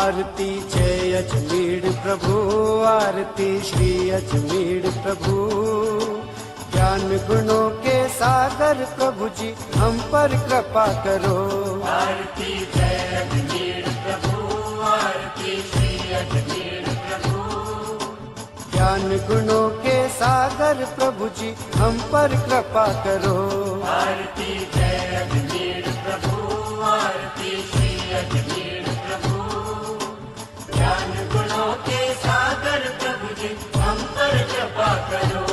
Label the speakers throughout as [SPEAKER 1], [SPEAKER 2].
[SPEAKER 1] आरती जय अजमेर प्रभु, आरती श्री अजमेर प्रभु। ज्ञान गुणों के सागर प्रभु जी हम पर कृपा करो।
[SPEAKER 2] आरती जय अजमेर प्रभु, आरती श्री अजमेर प्रभु।
[SPEAKER 1] ज्ञान गुणों के सागर प्रभु जी हम पर कृपा करो।
[SPEAKER 2] आरती जय अजमेर प्रभु, आरती श्री अजमेर प्रभु। ज्ञान गुणों के सागर प्रभु जी हम पर कृपा करो।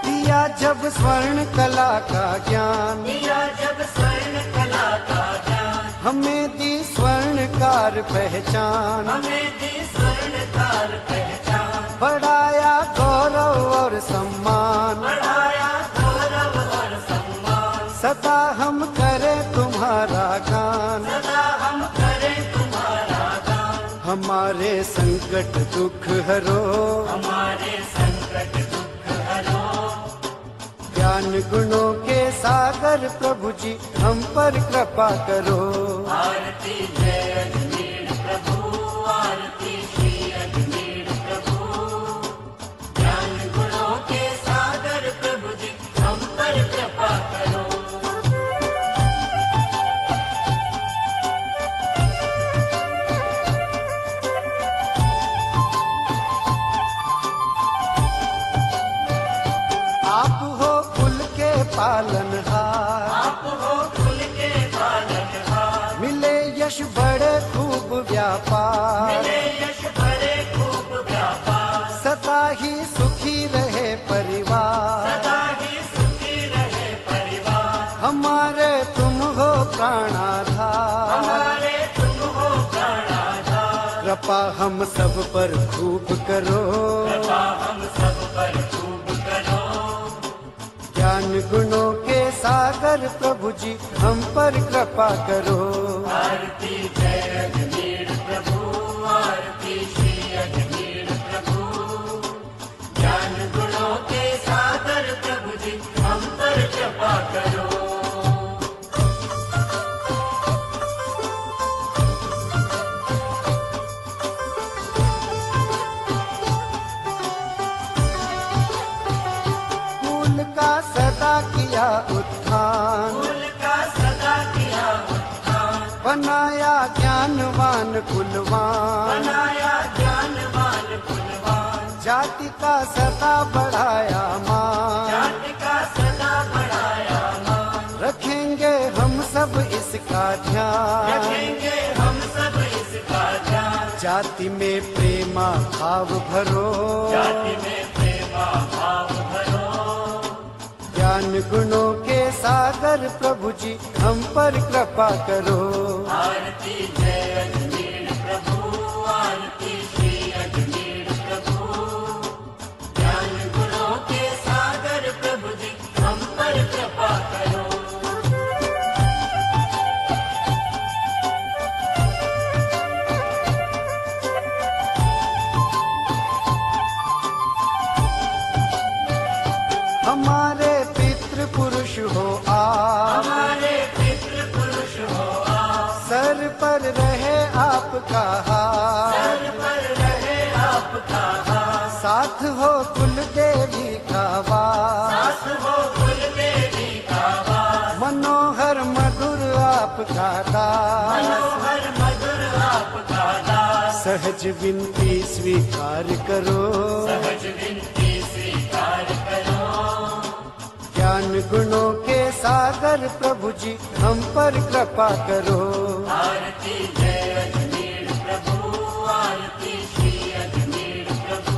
[SPEAKER 1] दिया जब स्वर्ण कला का ज्ञान,
[SPEAKER 2] दिया जब स्वर्ण कला का ज्ञान,
[SPEAKER 1] हमें दी स्वर्णकार पहचान।
[SPEAKER 2] हमें दी स्वर्णकार पहचान।
[SPEAKER 1] बढ़ाया गौरव और सम्मान,
[SPEAKER 2] बढ़ाया गौरव और सम्मान।
[SPEAKER 1] सदा हम करें तुम्हारा गान।
[SPEAKER 2] सदा हम करें तुम्हारा गान।
[SPEAKER 1] हमारे संकट दुख हरो,
[SPEAKER 2] हमारे संकट दुख हरो।
[SPEAKER 1] ज्ञान गुणों के सागर प्रभु जी हम पर कृपा करो।
[SPEAKER 2] आरती जय अजमेर प्रभु, आरती श्री अजमेर प्रभु। ज्ञान गुणों के सागर प्रभु जी हम पर कृपा करो।
[SPEAKER 1] आप हो कुल के पालनहार,
[SPEAKER 2] आप हो कुल के पालनहार।
[SPEAKER 1] मिले यश बड़े खूब व्यापार।
[SPEAKER 2] मिले यश बड़े खूब व्यापार।
[SPEAKER 1] सदा ही सुखी रहे परिवार।
[SPEAKER 2] सदा ही सुखी रहे परिवार।
[SPEAKER 1] हमारे तुम हो प्राणाधार।
[SPEAKER 2] हमारे तुम हो प्राणाधार।
[SPEAKER 1] कृपा हम सब पर खूब करो।
[SPEAKER 2] कृपा हम सब पर खूब करो।
[SPEAKER 1] ज्ञान गुणों के सागर प्रभु जी हम पर कृपा करो।
[SPEAKER 2] आरती जय अजमेर प्रभु, आरती श्री अजमेर प्रभु। ज्ञान गुणों के सागर प्रभु जी हम पर कृपा करो।
[SPEAKER 1] कुल का सदा किया उत्थान,
[SPEAKER 2] कुल का सदा किया उत्थान।
[SPEAKER 1] बनाया ज्ञानवान कुलवान।
[SPEAKER 2] बनाया ज्ञानवान कुलवान।
[SPEAKER 1] जाति का सदा बढ़ाया मान।
[SPEAKER 2] जाति का सदा बढ़ाया मान।
[SPEAKER 1] रखेंगे हम सब इसका ध्यान।
[SPEAKER 2] रखेंगे हम सब इसका ध्यान।
[SPEAKER 1] जाति में प्रेमा भाव भरो।
[SPEAKER 2] जाति में प्रेमा भाव भरो।
[SPEAKER 1] ज्ञान गुणों के सागर प्रभु जी हम पर कृपा करो।
[SPEAKER 2] आरती जय अजमेर प्रभु, आरती श्री अजमेर प्रभु। ज्ञान गुणों के सागर प्रभु जी हम पर कृपा करो।
[SPEAKER 1] हमारे पितृ पुरुष हो आप,
[SPEAKER 2] हमारे पितृ पुरुष हो आप।
[SPEAKER 1] सर पर रहे आपका हाथ।
[SPEAKER 2] सर पर रहे आपका हाथ।
[SPEAKER 1] साथ हो कुल देवी का वास।
[SPEAKER 2] साथ हो कुल देवी का वास।
[SPEAKER 1] मनोहर मधुर आपका दास।
[SPEAKER 2] मनोहर मधुर आपका दास।
[SPEAKER 1] सहज विनती स्वीकार करो।
[SPEAKER 2] सहज विनती स्वीकार करो।
[SPEAKER 1] ज्ञान गुणों के सागर प्रभु जी हम पर कृपा करो।
[SPEAKER 2] आरती जय अजमेर प्रभु, आरती श्री अजमेर प्रभु।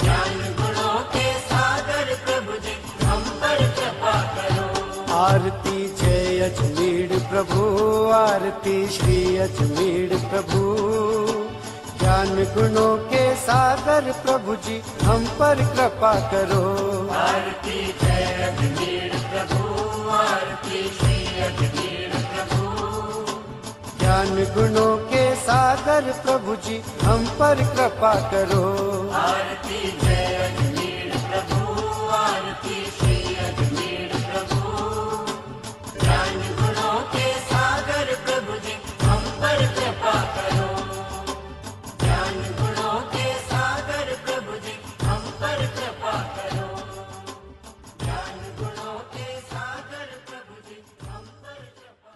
[SPEAKER 2] ज्ञान गुणों के सागर प्रभु जी हम पर कृपा करो।
[SPEAKER 1] आरती जय अजमेर प्रभु, आरती श्री अजमेर प्रभु। ज्ञान गुणों के सागर प्रभु जी हम पर कृपा करो।
[SPEAKER 2] आरती जय अजमेर प्रभु, आरती श्री अजमेर प्रभु।
[SPEAKER 1] ज्ञान गुणों के सागर प्रभु जी हम पर कृपा करो।
[SPEAKER 2] आरती जय अजमेर प्रभु, आरती श्री अजमेर प्रभु। ज्ञान गुणों के सागर प्रभु जी हम पर कृपा करो। ज्ञान गुणों के सागर प्रभु जी हम पर कृपा करो। ज्ञान गुणों के सागर प्रभु जी हम पर कृपा।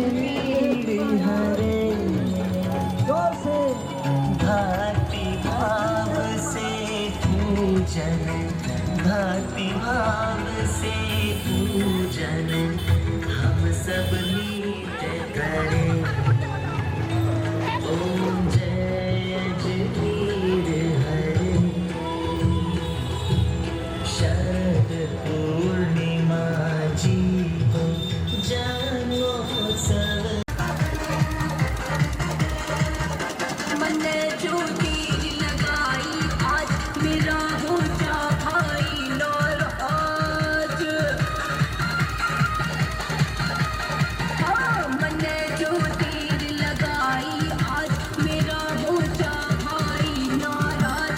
[SPEAKER 3] वीर हरे भांति भाव से पूजन, भांति भाव से पूजन हम सब मीत करें। ओम जय अजवीर हरे। शरद पूर्णिमा जीवो जन्मोत्सव।
[SPEAKER 4] मैंने जो तीर लगाई आज मेरा हो जा भाई नाराज। हाँ, मैंने जो तीर लगाई आज मेरा हो जा भाई नाराज।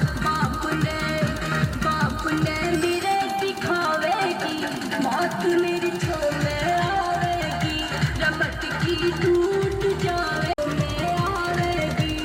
[SPEAKER 4] बाप ने मेरे दिखावेगी, मौत मेरी छोड़े आवेगी, रमत की टूट जावे में आवेगी।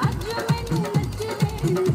[SPEAKER 4] आज मैनू नच लेण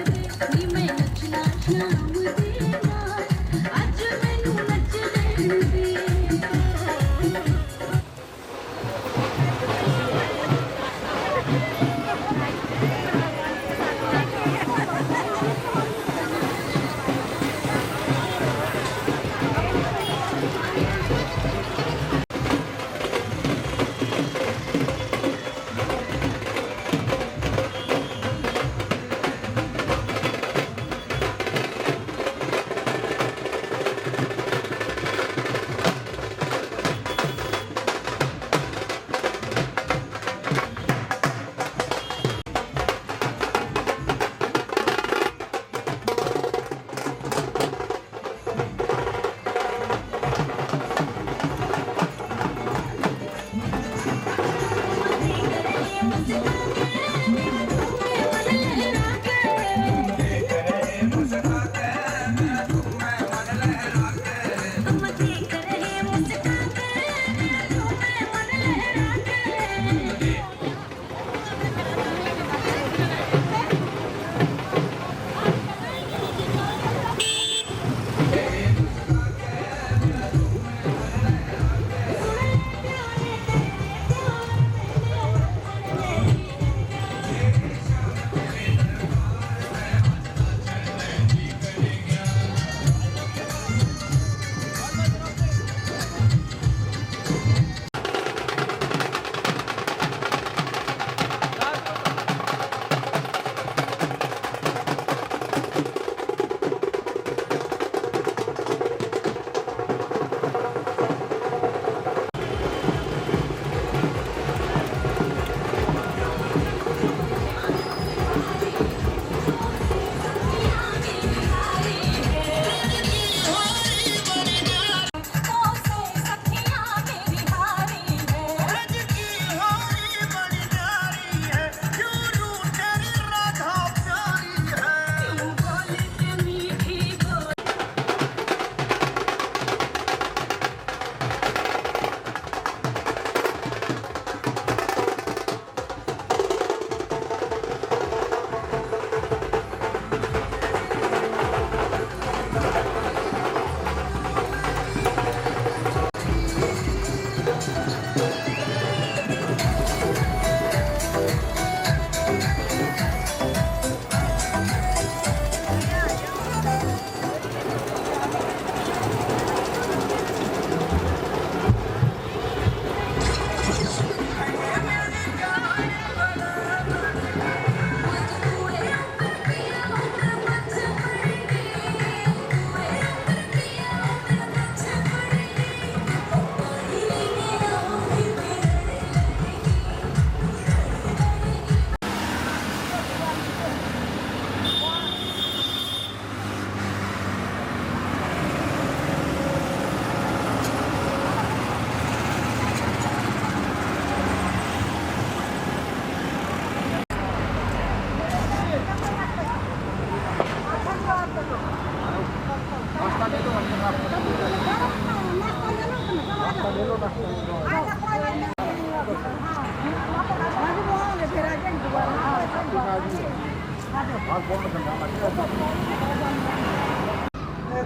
[SPEAKER 4] दे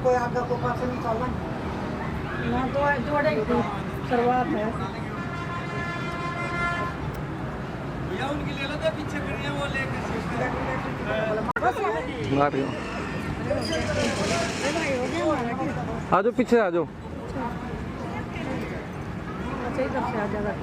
[SPEAKER 5] कोई आगे को पास नहीं चलना ना तो जोड़े शुरुआत है
[SPEAKER 1] भैया उनकी ले लो तो पीछे खड़ी है वो लेकर
[SPEAKER 6] आ जाओ पीछे आ जाओ।
[SPEAKER 5] सही तरफ से आ जाएगा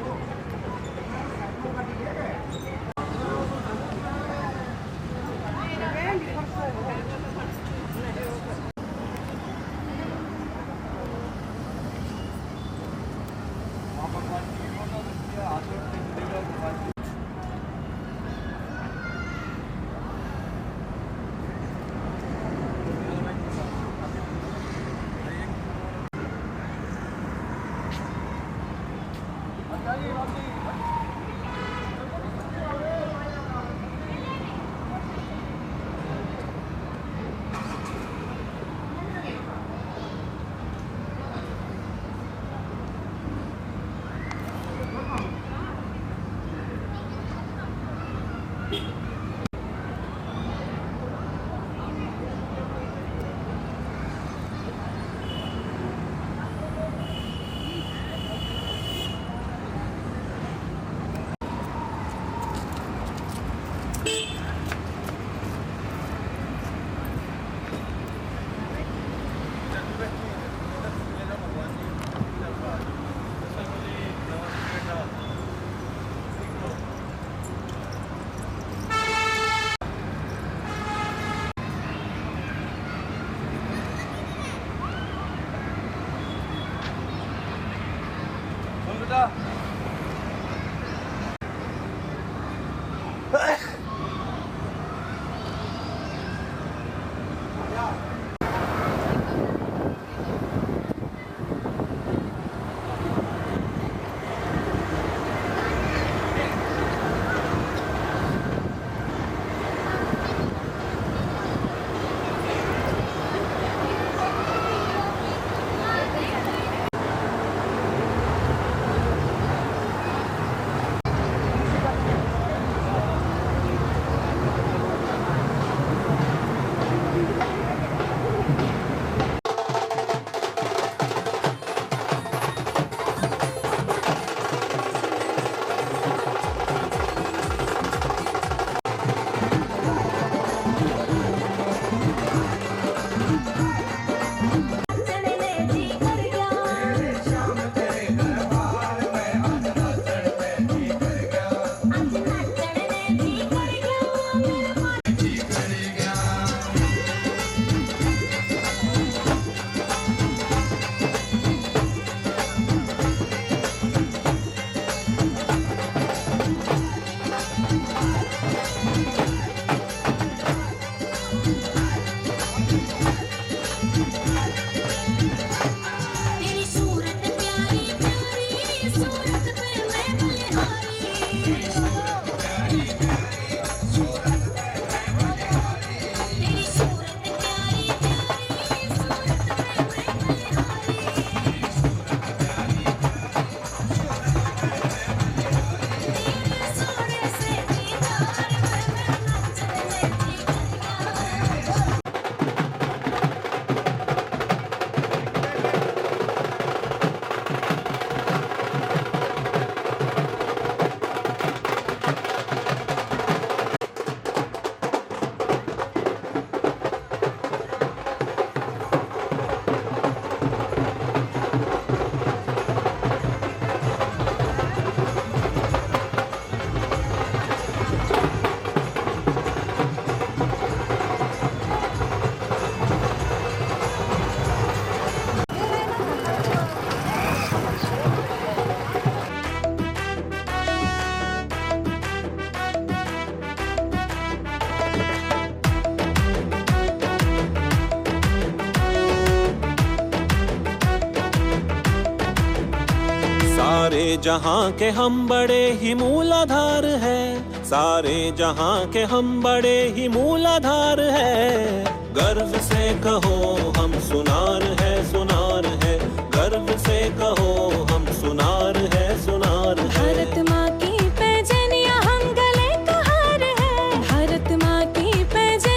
[SPEAKER 7] सारे जहां के हम बड़े ही मूलाधार है, सारे जहां के हम बड़े ही मूलाधार है। गर्व से कहो हम सुनार है, सुनार है। गर्व से कहो हम सुनार है, सुनार है।
[SPEAKER 4] भारत माँ की पैजनिया हम गले का हार है, भारत माँ की पैजनिया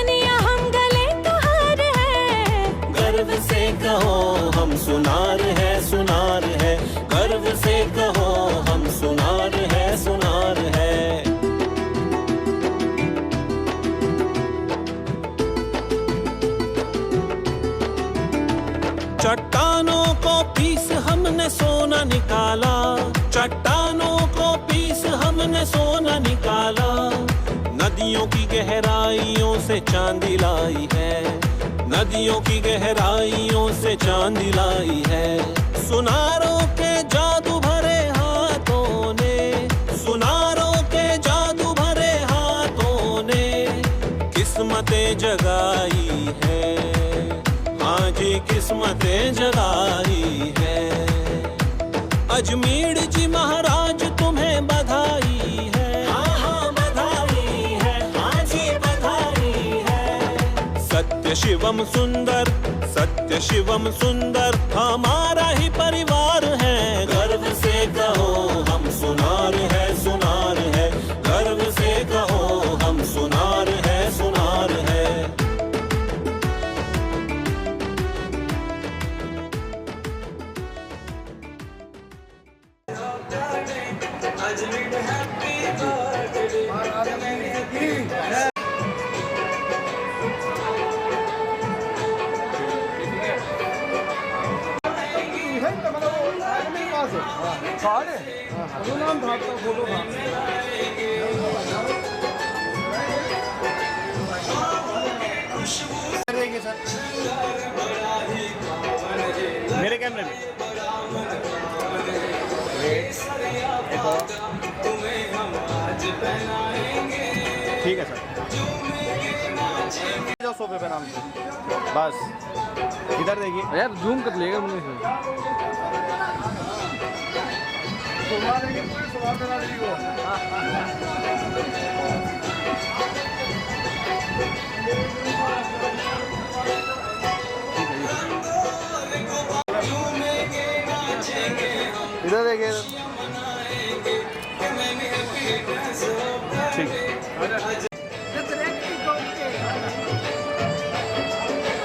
[SPEAKER 7] सोना निकाला, चट्टानों को पीस हमने सोना निकाला। नदियों की गहराइयों से चांदी लाई है, नदियों की गहराइयों से चांदी लाई है। सुनारों के जादू भरे हाथों ने, सुनारों के जादू भरे हाथों ने किस्मतें जगाई है। हाँ जी किस्मतें जगाई है। अजमेर जी महाराज तुम्हें बधाई है। हाँ हाँ बधाई है, हाँ जी बधाई है। सत्य शिवम सुंदर, सत्य शिवम सुंदर हमारा ही परिवार है। गर्व से कहो हम सुनार है, सुनार है। गर्व से कहो हम सुनार है, सुनार है।
[SPEAKER 6] मेरे कैमरे में ठीक है सर। जाओ सोफे पे नाम से, बस इधर देखिए
[SPEAKER 8] यार जूम कर लेगा मुझे।
[SPEAKER 6] इधर देखिए, ठीक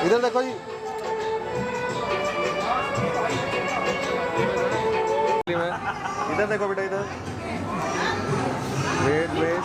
[SPEAKER 6] इधर देखो जी। इधर देखो बेटा, इधर वेट वेट।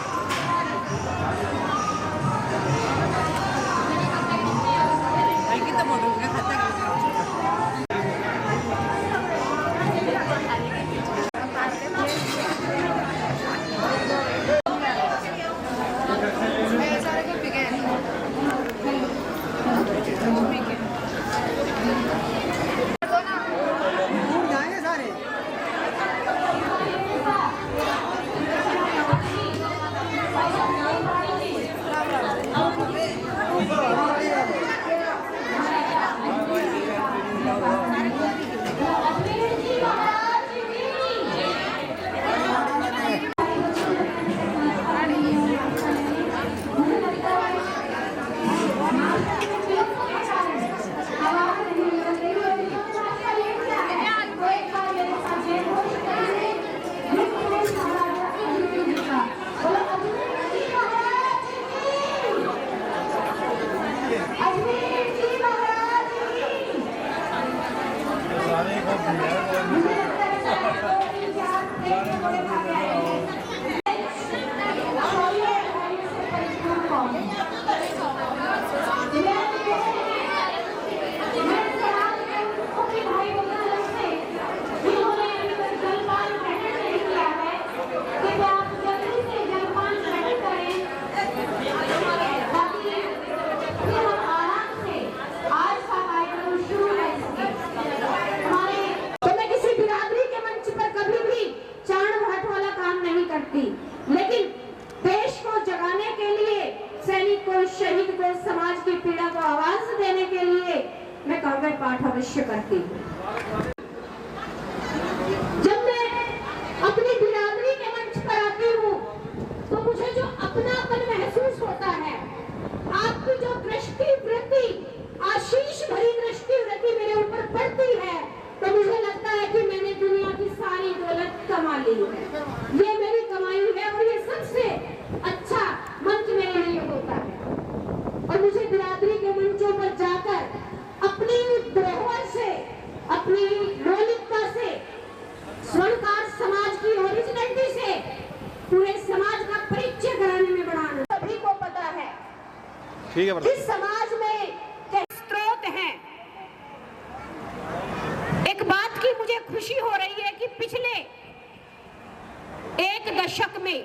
[SPEAKER 4] लेकिन देश को जगाने के लिए, सैनिक को, शहीद को, समाज की पीड़ा को आवाज देने के लिए मैं काव्य पाठ अवश्य करती हूँ। जब मैं अपनी बिरादरी के मंच पर आती हूँ तो मुझे जो अपनापन महसूस होता है, आपकी जो दृष्टि वृत्ति, आशीष भरी दृष्टि वृत्ति मेरे ऊपर पड़ती है, तो मुझे लगता है कि मैंने दुनिया की सारी दौलत कमा ली है। ये मेरी कमाई है और ये सबसे अच्छा मंच मेरे लिए होता है। और मुझे बिरादरी के मंचों पर जाकर अपनी धरोहर से, अपनी मौलिकता से, स्वर्णकार समाज की ओरिजिनलिटी से पूरे समाज का परिचय कराने में बढ़ाना सभी को पता है।
[SPEAKER 6] ठीक है,
[SPEAKER 4] इस समाज में स्रोत हैं। एक बात की मुझे खुशी हो रही है कि में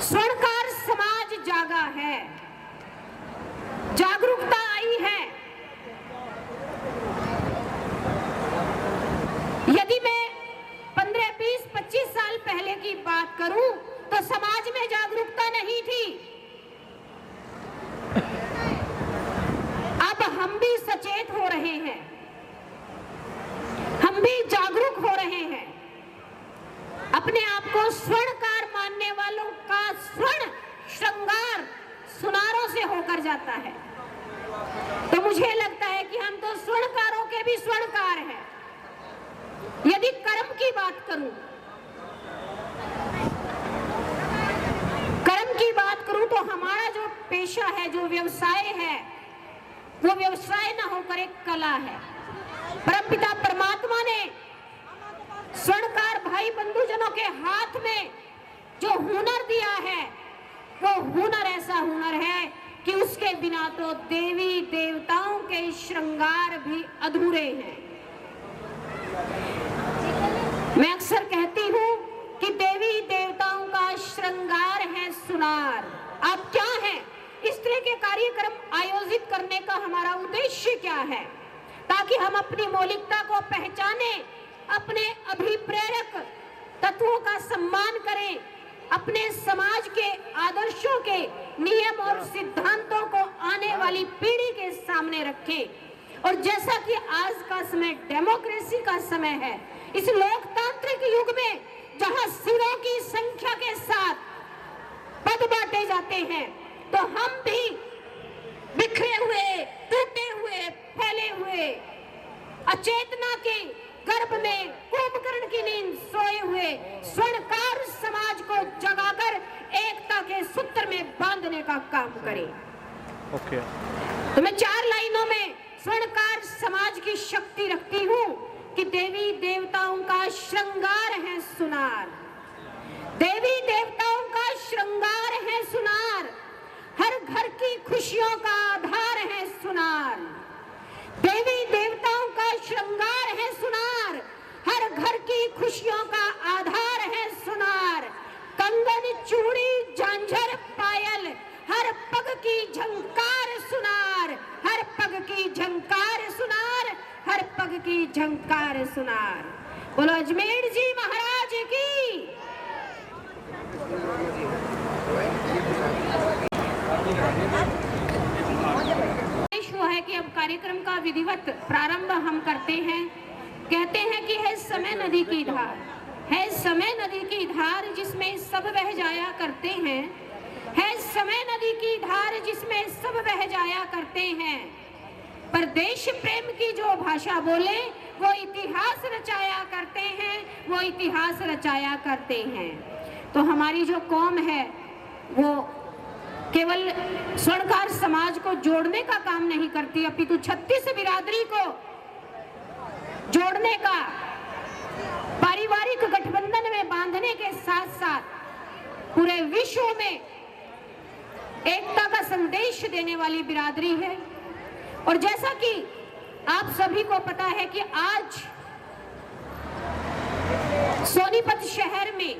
[SPEAKER 4] स्वर्णकार समाज जागा है, जागरूकता आई है। यदि मैं 15, 20, 25 साल पहले की बात करूं तो समाज में जागरूकता नहीं थी। अब हम भी सचेत हो रहे हैं, हम भी जागरूक हो रहे हैं। अपने आप को स्वर्णकार मानने वालों का स्वर्ण श्रृंगार सुनारों से होकर जाता है। तो मुझे लगता है कि हम तो स्वर्णकारों के भी स्वर्णकार हैं। यदि कर्म की बात करूं, तो हमारा जो पेशा है, जो व्यवसाय है, वो व्यवसाय ना होकर एक कला है। परमपिता परमात्मा ने स्वर्णकार भाई बंधुजनों के हाथ में जो हुनर दिया है, वो हुनर ऐसा हुनर है कि उसके बिना तो देवी देवताओं के श्रृंगार भी अधूरे हैं। मैं अक्सर कहती हूँ कि देवी देवताओं का श्रृंगार है सुनार। अब क्या है, इस तरह के कार्यक्रम आयोजित करने का हमारा उद्देश्य क्या है? ताकि हम अपनी मौलिकता को पहचाने, अपने अभिप्रेरक तत्वों का सम्मान करें, अपने समाज के आदर्शों के नियम और सिद्धांतों को आने वाली पीढ़ी के सामने रखें। और जैसा कि आज का समय डेमोक्रेसी का समय है, इस लोकतांत्रिक युग में जहां सिरों की संख्या के साथ पद बांटे जाते हैं, तो हम भी बिखरे हुए, टूटे हुए, फैले हुए, अचेतना के गर्भ में कुंभकर्ण की नींद सोए हुए स्वर्णकार समाज को जगाकर एकता के सूत्र में बांधने का काम करें।
[SPEAKER 6] ओके।
[SPEAKER 4] तो मैं 4 लाइनों में स्वर्णकार समाज की शक्ति रखती हूँ कि देवी देवताओं का श्रृंगार है सुनार। देवी देवताओं का श्रृंगार है सुनार, हर घर की खुशियों का आधार है सुनार। देवी देवताओं का श्रृंगार है सुनार, हर घर की खुशियों का आधार है सुनार। कंगन चूड़ी झांझर पायल, हर पग की झंकार सुनार, हर पग की झंकार सुनार, हर पग की झंकार सुनार। बोलो अजमेर जी महाराज की। वो है कि अब कार्यक्रम का विधिवत प्रारंभ हम करते हैं। कहते हैं कि है समय नदी की धार, है समय नदी की धार जिसमें सब बह जाया करते हैं, है समय नदी की धार जिसमें सब बह जाया करते हैं। पर देश प्रेम की जो भाषा बोले वो इतिहास रचाया करते हैं, वो इतिहास रचाया करते हैं। तो हमारी जो कौम है वो केवल स्वर्णकार समाज को जोड़ने का काम नहीं करती, अपितु 36 बिरादरी को जोड़ने का, पारिवारिक गठबंधन में बांधने के साथ साथ पूरे विश्व में एकता का संदेश देने वाली बिरादरी है। और जैसा कि आप सभी को पता है कि आज सोनीपत शहर में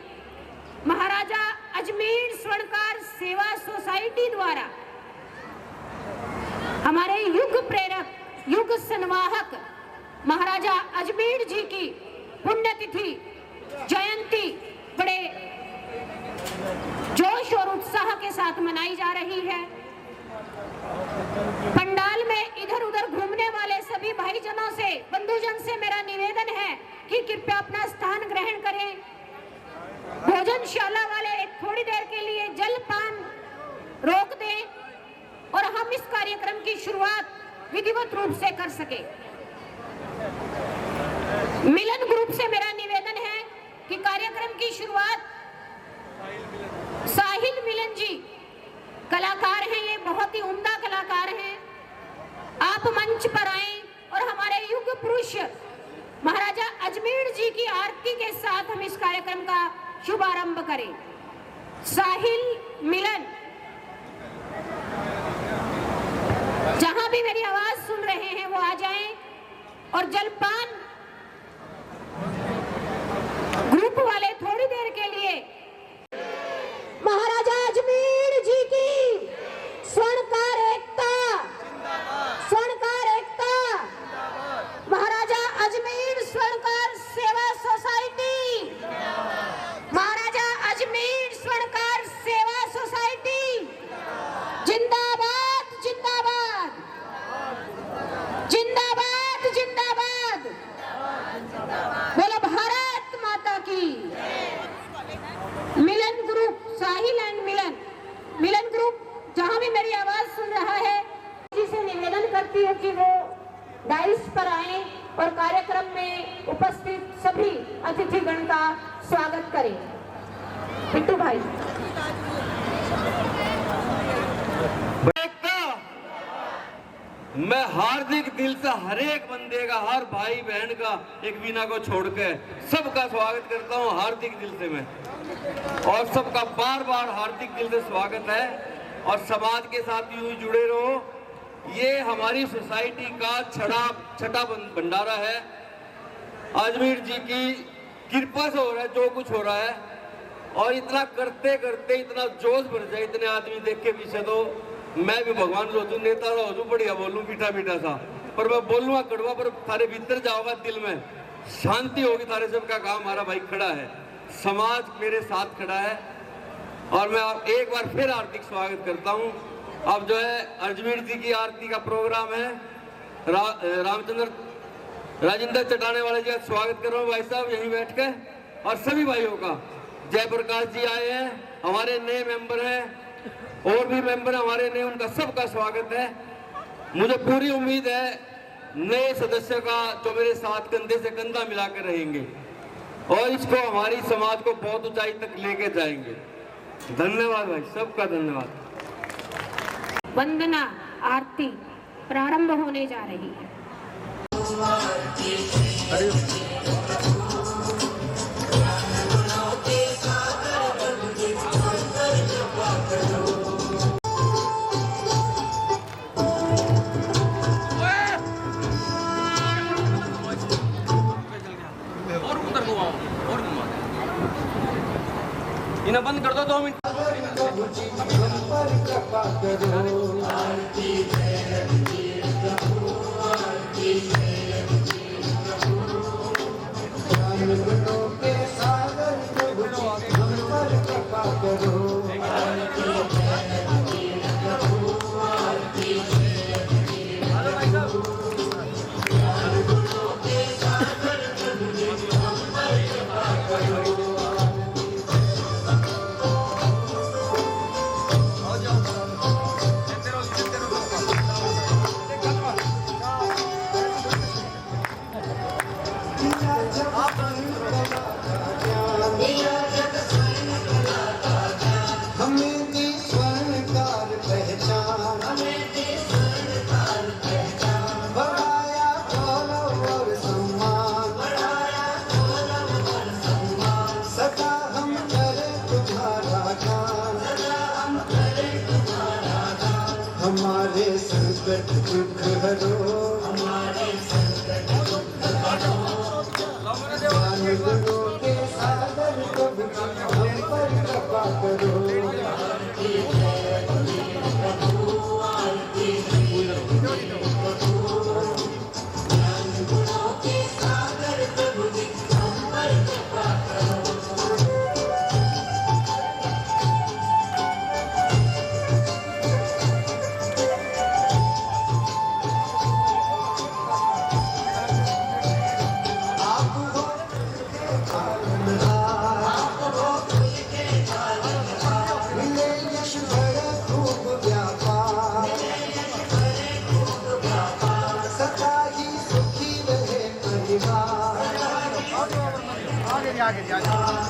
[SPEAKER 4] महाराजा अजमेर स्वर्णकार सेवा सोसाइटी द्वारा हमारे युग प्रेरक, युग संवाहक महाराजा अजमेर जी की पुण्यतिथि जयंती बड़े जोश और उत्साह के साथ मनाई जा रही है। पंडाल में इधर उधर घूमने वाले सभी भाईजनों से, बंधुजन से मेरा निवेदन है कि कृपया अपना स्थान ग्रहण करें। भोजनशाला वाले थोड़ी देर के लिए जलपान रोक दें और हम इस कार्यक्रम की शुरुआत विधिवत रूप से कर सके। मिलन ग्रुप से मेरा निवेदन है कि कार्यक्रम की शुरुआत साहिल मिलन जी कलाकार हैं, ये बहुत ही उम्दा कलाकार हैं, आप मंच पर आएं और हमारे युग पुरुष महाराजा अजमेर जी की आरती के साथ हम इस कार्यक्रम का शुभारंभ करें। साहिल मिलन, जहां भी मेरी आवाज सुन रहे हैं वो आ जाएं और जलपान ग्रुप वाले थोड़ी देर के लिए करती हूँ कि वो डाइस पर आए और कार्यक्रम में उपस्थित सभी अतिथिगण का स्वागत करें। बिट्टू भाई।
[SPEAKER 8] मैं हार्दिक दिल से हर एक बंदे का, हर भाई बहन का, एक बीना को छोड़ के सबका स्वागत करता हूँ हार्दिक दिल से मैं, और सबका बार बार हार्दिक दिल से स्वागत है। और समाज के साथ यूं ही जुड़े रहो। ये हमारी सोसाइटी का छठा भंडारा है। अजमेर जी की कृपा से हो रहा है जो कुछ हो रहा है, और इतना करते करते इतना जोश भर जाए, इतने आदमी देख के पीछे तो मैं भी भगवान रोजू नेता रोजू बढ़िया बोलूं मीठा मीठा सा, पर मैं बोलूंगा कड़वा, पर थारे भीतर जाओगा दिल में शांति होगी। थारे सबका काम हमारा भाई खड़ा है, समाज मेरे साथ खड़ा है, और मैं एक बार फिर हार्दिक स्वागत करता हूं। अब जो है अजमेर जी की आरती का प्रोग्राम है। रामचंद्र राजेंद्र चटाने वाले जी का स्वागत कर रहा हूँ भाई साहब यहीं बैठ के, और सभी भाइयों का। जयप्रकाश जी आए हैं, हमारे नए मेंबर हैं, और भी मेंबर हमारे नए, उनका सबका स्वागत है। मुझे पूरी उम्मीद है नए सदस्य का जो मेरे साथ कंधे से कंधा मिलाकर रहेंगे, और इसको हमारी समाज को बहुत ऊंचाई तक लेके जाएंगे। धन्यवाद भाई, सबका धन्यवाद।
[SPEAKER 4] वंदना आरती प्रारंभ होने जा रही है।
[SPEAKER 8] इन्हें बंद कर दो 2 मिनट।
[SPEAKER 1] हमारे संकट दुख हरो, हमारे संकट दुख हरो, ज्ञान गुणों के सागर प्रभु हम पर कृपा करो।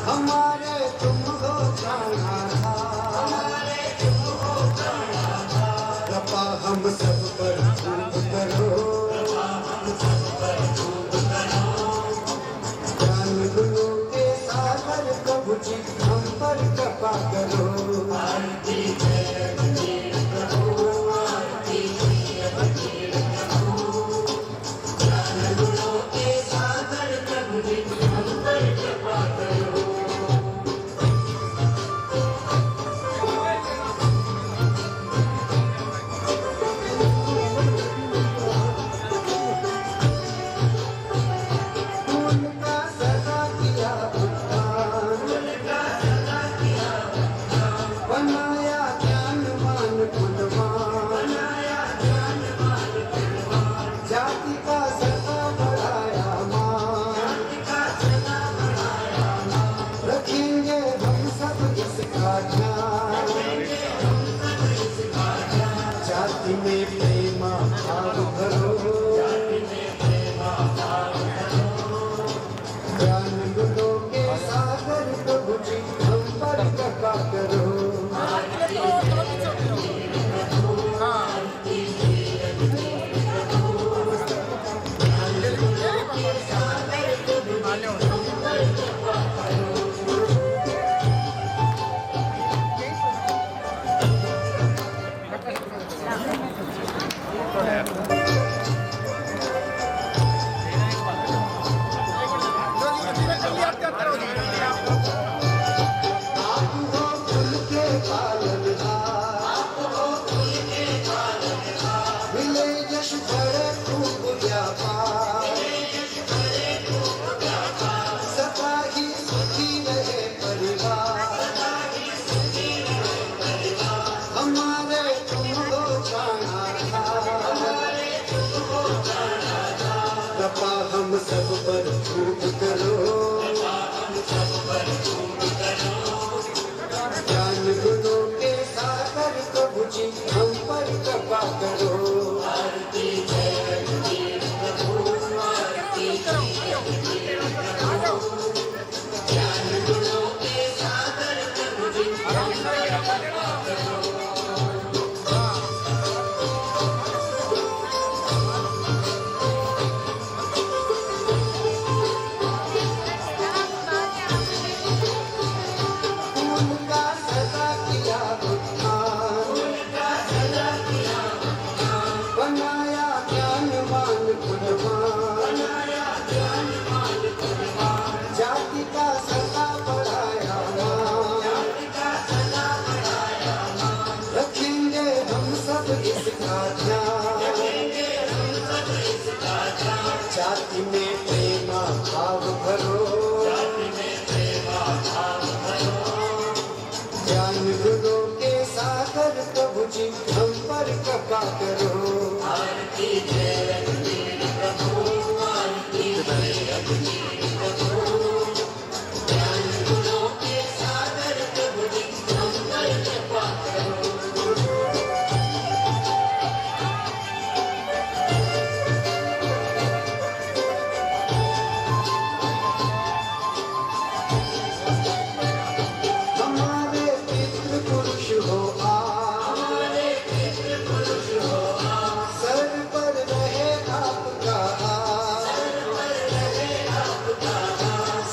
[SPEAKER 1] हमारे तुमको जाना था, कृपा हम सब पर खूब करो, ज्ञान गुणों के सागर प्रभु जी हम पर कृपा करो। जाति में प्रेम भाव हम सब पर खूब करो, ज्ञान गुणों के सागर प्रभु जी हम पर कृपा करो। उनका सदा किया उत्थान, बनाया ज्ञानवान गुणवान, जाति का सदा बढ़ाया मान, रखेंगे हम सब इसका ध्यान, जाति में प्रेम भाव भरो, ज्ञान गुणों के सागर प्रभु जी हम पर कृपा करो। हमारे पितृ पुरुष हो सर पर रहे आपका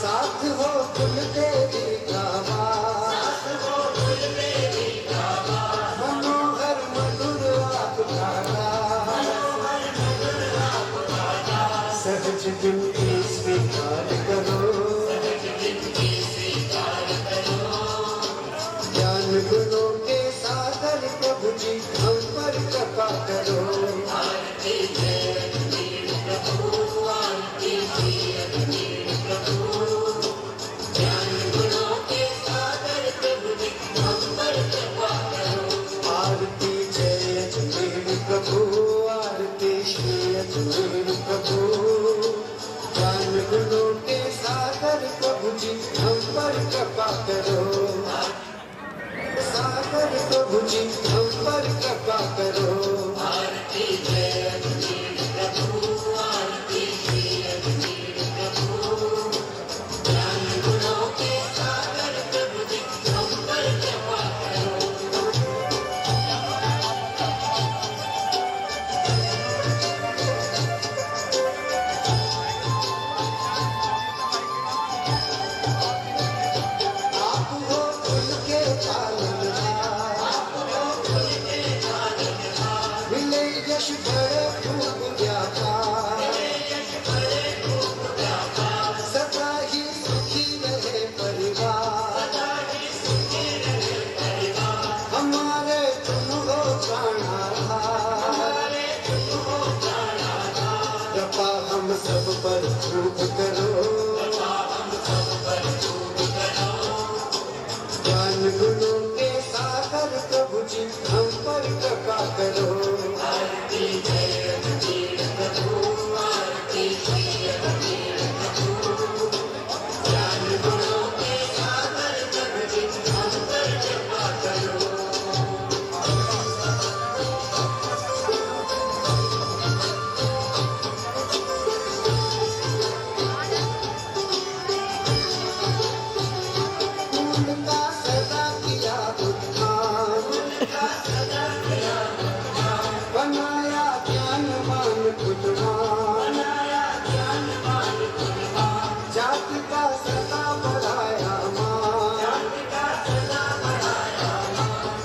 [SPEAKER 1] साथ हो कुल देवी का मनोहर मधुर आपका सहज जिनकी स्वीकार करो, ज्ञान गुणों के सागर प्रभु जी हम पर कृपा करो। आरती जय अजमेर प्रभु, आरती श्री अजमेर प्रभु, ज्ञान गुणों के सागर प्रभु जी हम पर कृपा करो। सागर प्रभु जी हम पर कृपा करो। आप हो उनके पालनहार, मिले यश बड़े खूब व्यापार, सदा ही सुखी रहे परिवार, हमारे तुम हो प्राणहार, कृपा हम सब पर खूब करो, ज्ञान गुणों के सागर प्रभु जी हम पर कृपा करो। उनका सदा किया उत्थान, बनाया ज्ञानवान गुणवान, जाति का सदा बढ़ाया मान,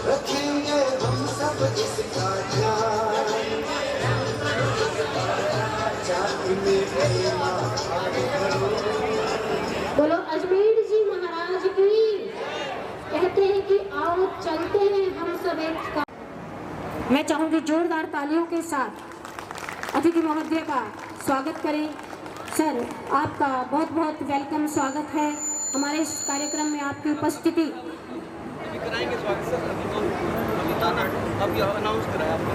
[SPEAKER 1] रखेंगे हम सब इसका ध्यान, जाति में प्रेम भाव भरो।
[SPEAKER 4] बोलो अजमेर जी महाराज की। कहते हैं कि आओ चलते हैं हम सब एक साथ। मैं चाहूंगी जोरदार तालियों के साथ अतिथि महोदय का स्वागत करें। सर, आपका बहुत बहुत वेलकम, स्वागत है हमारे इस कार्यक्रम में आपकी उपस्थिति।
[SPEAKER 6] कराएंगे स्वागत सर, अभी तो बताना अभी अनाउंस कराया आपने,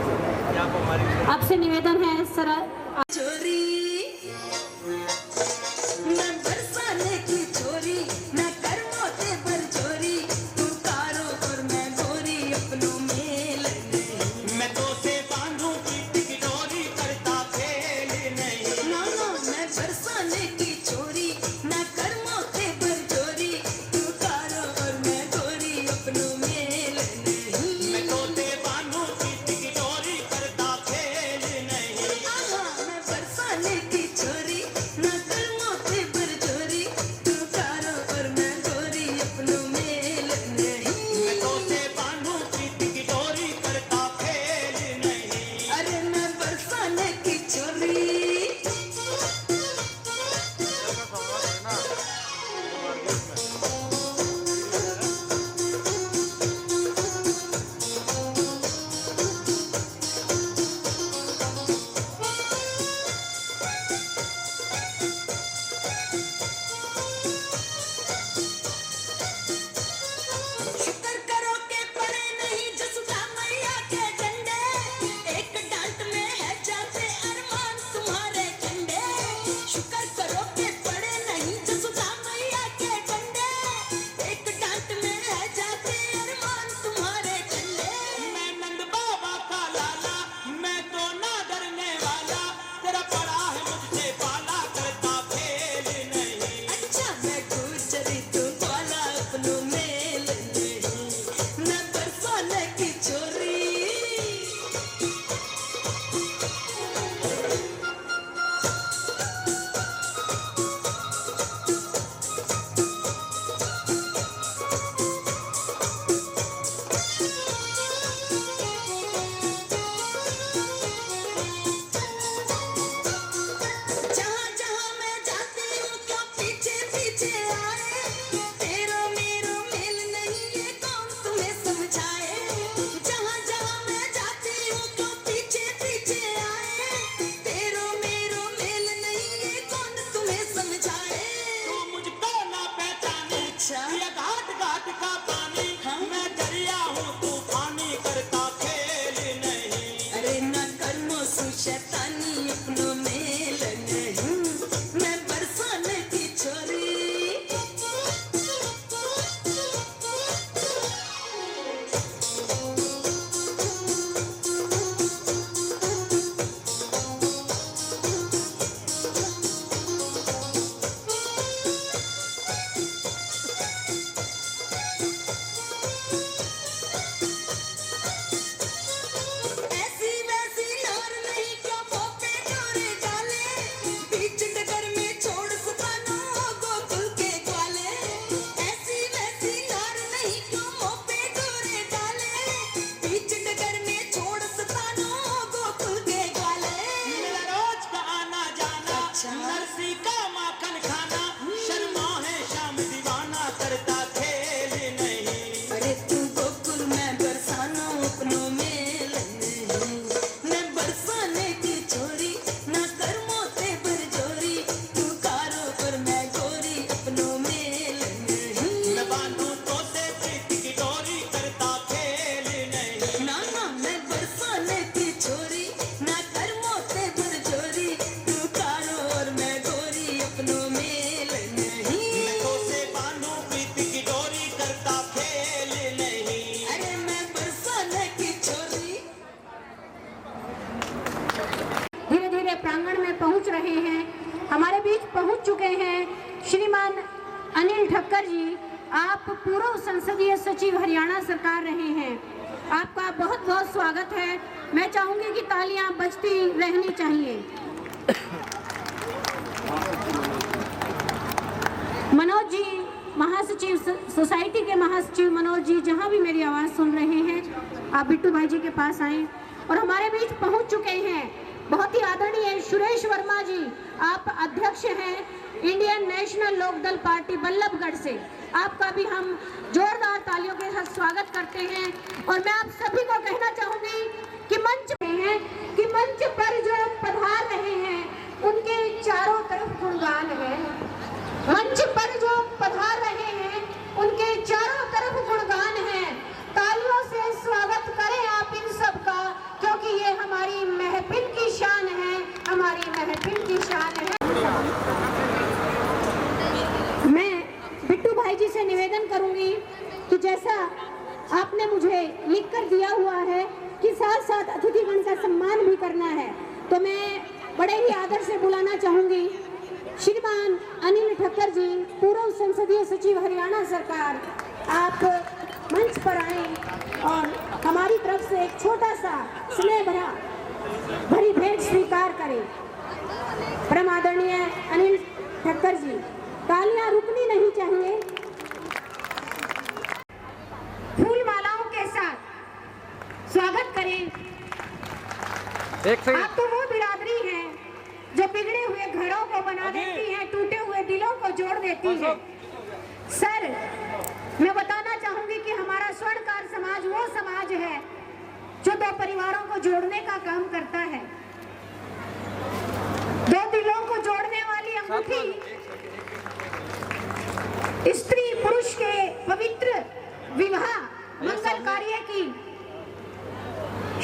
[SPEAKER 6] आप हमारी
[SPEAKER 4] आपसे निवेदन है सर,
[SPEAKER 3] चोरी
[SPEAKER 4] आपका बहुत बहुत स्वागत है। मैं चाहूंगी कि तालियां बजती रहनी चाहिए। मनोज जी, महासचिव सोसाइटी के महासचिव मनोज जी, जहां भी मेरी आवाज़ सुन रहे हैं, आप बिट्टू भाई जी के पास आए और हमारे बीच पहुंच चुके हैं बहुत ही आदरणीय सुरेश वर्मा जी। आप अध्यक्ष हैं Indian National Lokdal party Ballabhgarh से। आपका भी हम जोरदार तालियों के साथ स्वागत करते हैं। और मैं आप सभी को कहना चाहूंगी कि मंच पर जो पधार रहे हैं उनके चारों तरफ गुणगान है। मंच पर जो पधार रहे हैं उनके चारों तरफ गुणगान है। तालियों से स्वागत करें आप इन सब का, क्योंकि ये हमारी महफिल की शान है, हमारी महफिल की शान है। मैं बिट्टू भाई जी से निवेदन करूंगी कि जैसा आपने मुझे लिख कर दिया हुआ है कि साथ साथ अतिथिगण का सम्मान भी करना है, तो मैं बड़े ही आदर से बुलाना चाहूंगी श्रीमान अनिल ठक्कर जी, पूर्व संसदीय सचिव हरियाणा सरकार। आप मंच पर आए और हमारी तरफ से एक छोटा सा स्नेह भरी भेंट स्वीकार करें। परम आदरणीय अनिल ठक्कर जी, तालियां रुकनी नहीं चाहिए। फूल मालाओं के साथ स्वागत करें। आप तो वो बिरादरी है जो बिगड़े हुए घरों को बना देती है, टूटे हुए दिलों को जोड़ देती है। सर, मैं बताना चाहूंगी कि हमारा स्वर्णकार समाज वो समाज है जो दो परिवारों को जोड़ने का काम करता है। दो दिलों को जोड़ने वाली अंगूठी स्त्री पुरुष के पवित्र विवाह मंगल कार्य की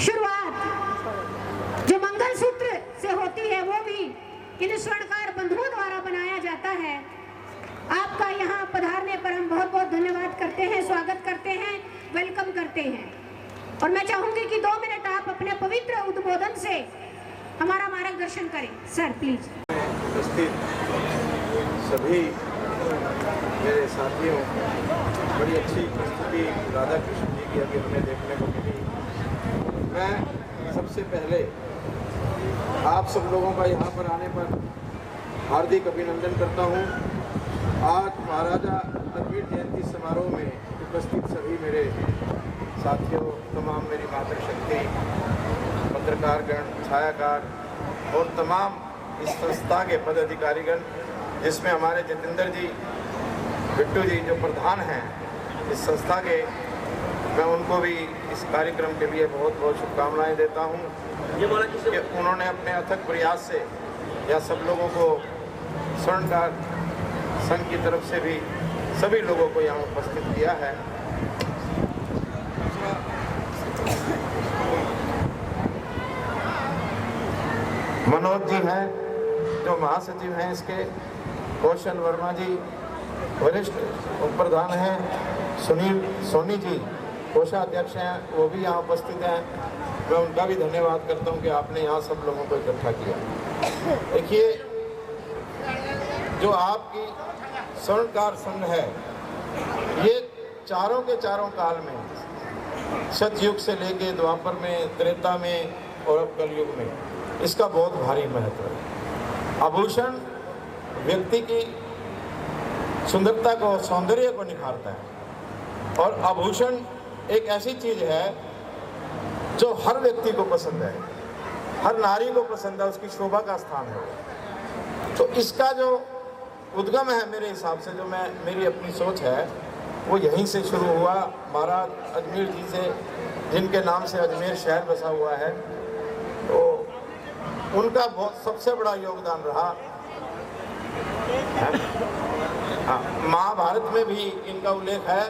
[SPEAKER 4] शुरुआत जो मंगलसूत्र से होती है, वो भी इन स्वर्णकार बंधुओं द्वारा बनाया जाता है। आपका यहाँ पधारने पर हम बहुत बहुत धन्यवाद करते हैं, स्वागत करते हैं, वेलकम करते हैं। और मैं चाहूंगी कि 2 मिनट आप अपने पवित्र उद्बोधन से हमारा मार्गदर्शन करें। Sir please.
[SPEAKER 9] उपस्थित सभी मेरे साथियों, बड़ी अच्छी प्रस्तुति राधा कृष्ण जी की अभी हमें देखने को मिली। मैं सबसे पहले आप सब लोगों का यहाँ पर आने पर हार्दिक अभिनंदन करता हूँ। आज महाराजा अजमेर जयंती समारोह में उपस्थित सभी मेरे साथियों, तमाम मेरी मातृशक्ति, पत्रकारगण, छायाकार और तमाम इस संस्था के पदाधिकारीगण, जिसमें हमारे जितेंद्र जी, बिट्टू जी जो प्रधान हैं इस संस्था के, मैं उनको भी इस कार्यक्रम के लिए बहुत बहुत शुभकामनाएं देता हूं कि उन्होंने अपने अथक प्रयास से या सब लोगों को स्वर्णकार संघ की तरफ से भी सभी लोगों को यहाँ उपस्थित किया है। मनोज जी हैं जो महासचिव हैं इसके, कौशल वर्मा जी वरिष्ठ उप प्रधान हैं, सुनील सोनी जी कोषाध्यक्ष हैं, वो भी यहाँ उपस्थित हैं। मैं उनका भी धन्यवाद करता हूँ कि आपने यहाँ सब लोगों को इकट्ठा किया। देखिए, जो आपकी स्वर्णकार संघ है, ये चारों के चारों काल में, सतयुग से लेके द्वापर में, त्रेता में और अब कलयुग में, इसका बहुत भारी महत्व है। आभूषण व्यक्ति की सुंदरता को, सौंदर्य को निखारता है और आभूषण एक ऐसी चीज है जो हर व्यक्ति को पसंद है, हर नारी को पसंद है, उसकी शोभा का स्थान है। तो इसका जो उद्गम है मेरे हिसाब से, जो मेरी अपनी सोच है, वो यहीं से शुरू हुआ। महाराज अजमेर जी से, जिनके नाम से अजमेर शहर बसा हुआ है, तो उनका बहुत सबसे बड़ा योगदान रहा। महाभारत में भी इनका उल्लेख है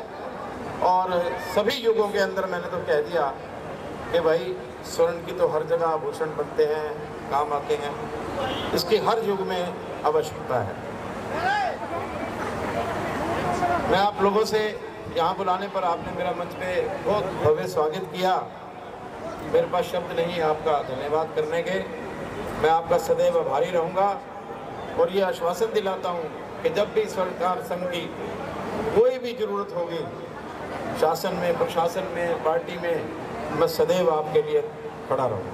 [SPEAKER 9] और सभी युगों के अंदर मैंने तो कह दिया कि भाई स्वर्ण की तो हर जगह आभूषण बनते हैं, काम आते हैं, इसकी हर युग में आवश्यकता है। मैं आप लोगों से यहाँ बुलाने पर आपने मेरा मंच पे बहुत भव्य स्वागत किया। मेरे पास शब्द नहीं आपका धन्यवाद करने के। मैं आपका सदैव आभारी रहूँगा और ये आश्वासन दिलाता हूँ कि जब भी स्वर्णकार संघ की कोई भी ज़रूरत होगी, शासन में, प्रशासन में, पार्टी में, मैं सदैव आपके लिए खड़ा रहूँगा।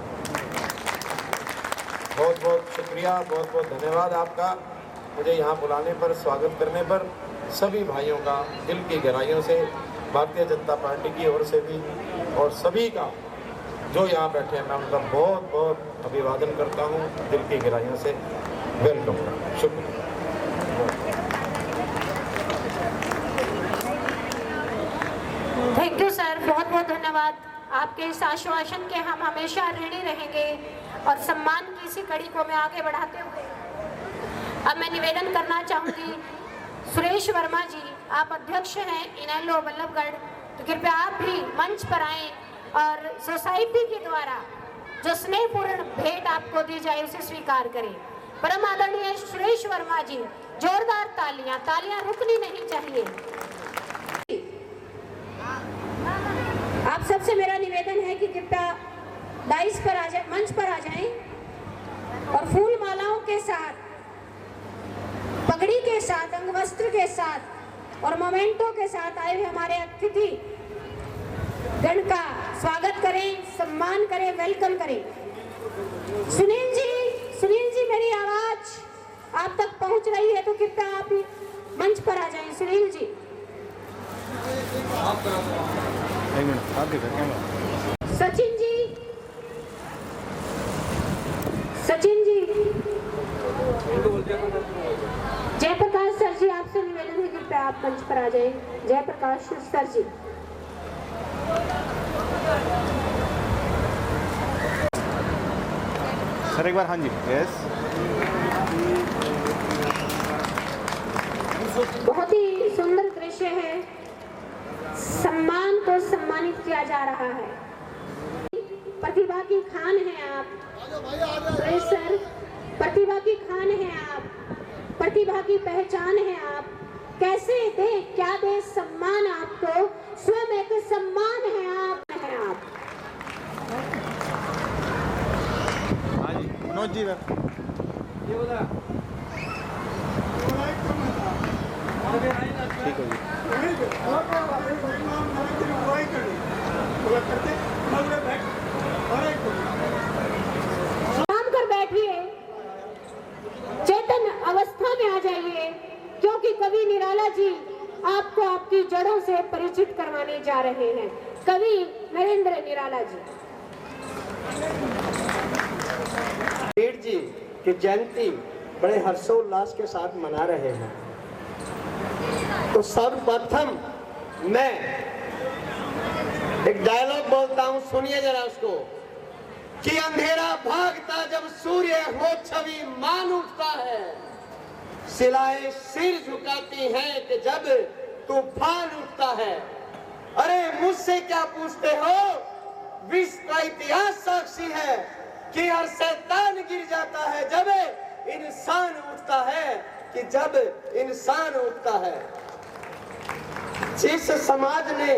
[SPEAKER 9] बहुत बहुत शुक्रिया, बहुत बहुत धन्यवाद आपका, मुझे यहाँ बुलाने पर, स्वागत करने पर। सभी भाइयों का दिल की गहराइयों से, भारतीय जनता पार्टी की ओर से भी और सभी का जो यहाँ बैठे हैं, मैं उनका बहुत बहुत अभिवादन करता हूँ दिल की गहराइयों से। वेलकम, शुक्रिया।
[SPEAKER 4] थैंक यू सर, बहुत बहुत धन्यवाद। आपके इस आश्वासन के हम हमेशा ऋणी रहेंगे और सम्मान की इसी कड़ी को मैं आगे बढ़ाते हुए अब मैं निवेदन करना चाहूँगी, सुरेश वर्मा जी, आप अध्यक्ष हैं इनेलो बल्लभगढ़, तो कृपया आप भी मंच पर आएँ और सोसाइटी के द्वारा जो स्नेहपूर्ण भेंट आपको दी जाए उसे स्वीकार करें। परम आदरणीय सुरेश वर्मा जी, जोरदार तालियां, तालियां रुकनी नहीं चाहिए। आप सबसे मेरा निवेदन है कि कृपया डाइस पर आ जाए, मंच पर आ जाएं और फूल मालाओं के साथ, पगड़ी के साथ, अंगवस्त्र के साथ और मोमेंटो के साथ आए हुए हमारे अतिथि गण का स्वागत करें, सम्मान करें, वेलकम करें। सुनील जी, मेरी आवाज आप तक पहुंच रही है तो कृपया आप मंच पर आ जाएं। सुनील जी, सचिन जी, जयप्रकाश सर जी, आपसे निवेदन है कृपया आप मंच पर आ जाएं। जयप्रकाश सर जी।
[SPEAKER 10] सर एक बार, हाँ जी, यस।
[SPEAKER 4] बहुत ही सुंदर दृश्य है, सम्मान को सम्मानित किया जा रहा है। प्रतिभा की खान है आप सुरेश सर, प्रतिभा की खान है आप, प्रतिभा की पहचान है आप। कैसे दे, क्या दे सम्मान आपको, स्वयं एक सम्मान है आप।
[SPEAKER 10] हाँ जी, मनोज जी,
[SPEAKER 6] ये बोला
[SPEAKER 10] ठीक है जी।
[SPEAKER 4] काम कर बैठिए, चेतन अवस्था में आ जाइए, क्योंकि कवि निराला जी आपको आपकी जड़ों से परिचित करवाने जा रहे हैं। कवि नरेंद्र निराला जी।
[SPEAKER 1] वीर जी की जयंती बड़े हर्षोल्लास के साथ मना रहे हैं, तो सर्वप्रथम मैं एक डायलॉग बोलता हूं, सुनिए जरा उसको, कि अंधेरा भागता जब सूर्य हो छवि मान उठता है, शिलाएं सिर झुकाती हैं कि जब तूफान उठता है। अरे मुझसे क्या पूछते हो, विश्व का इतिहास साक्षी है कि हर शैतान गिर जाता है जब इंसान उठता है, कि जब इंसान उठता है। जिस समाज ने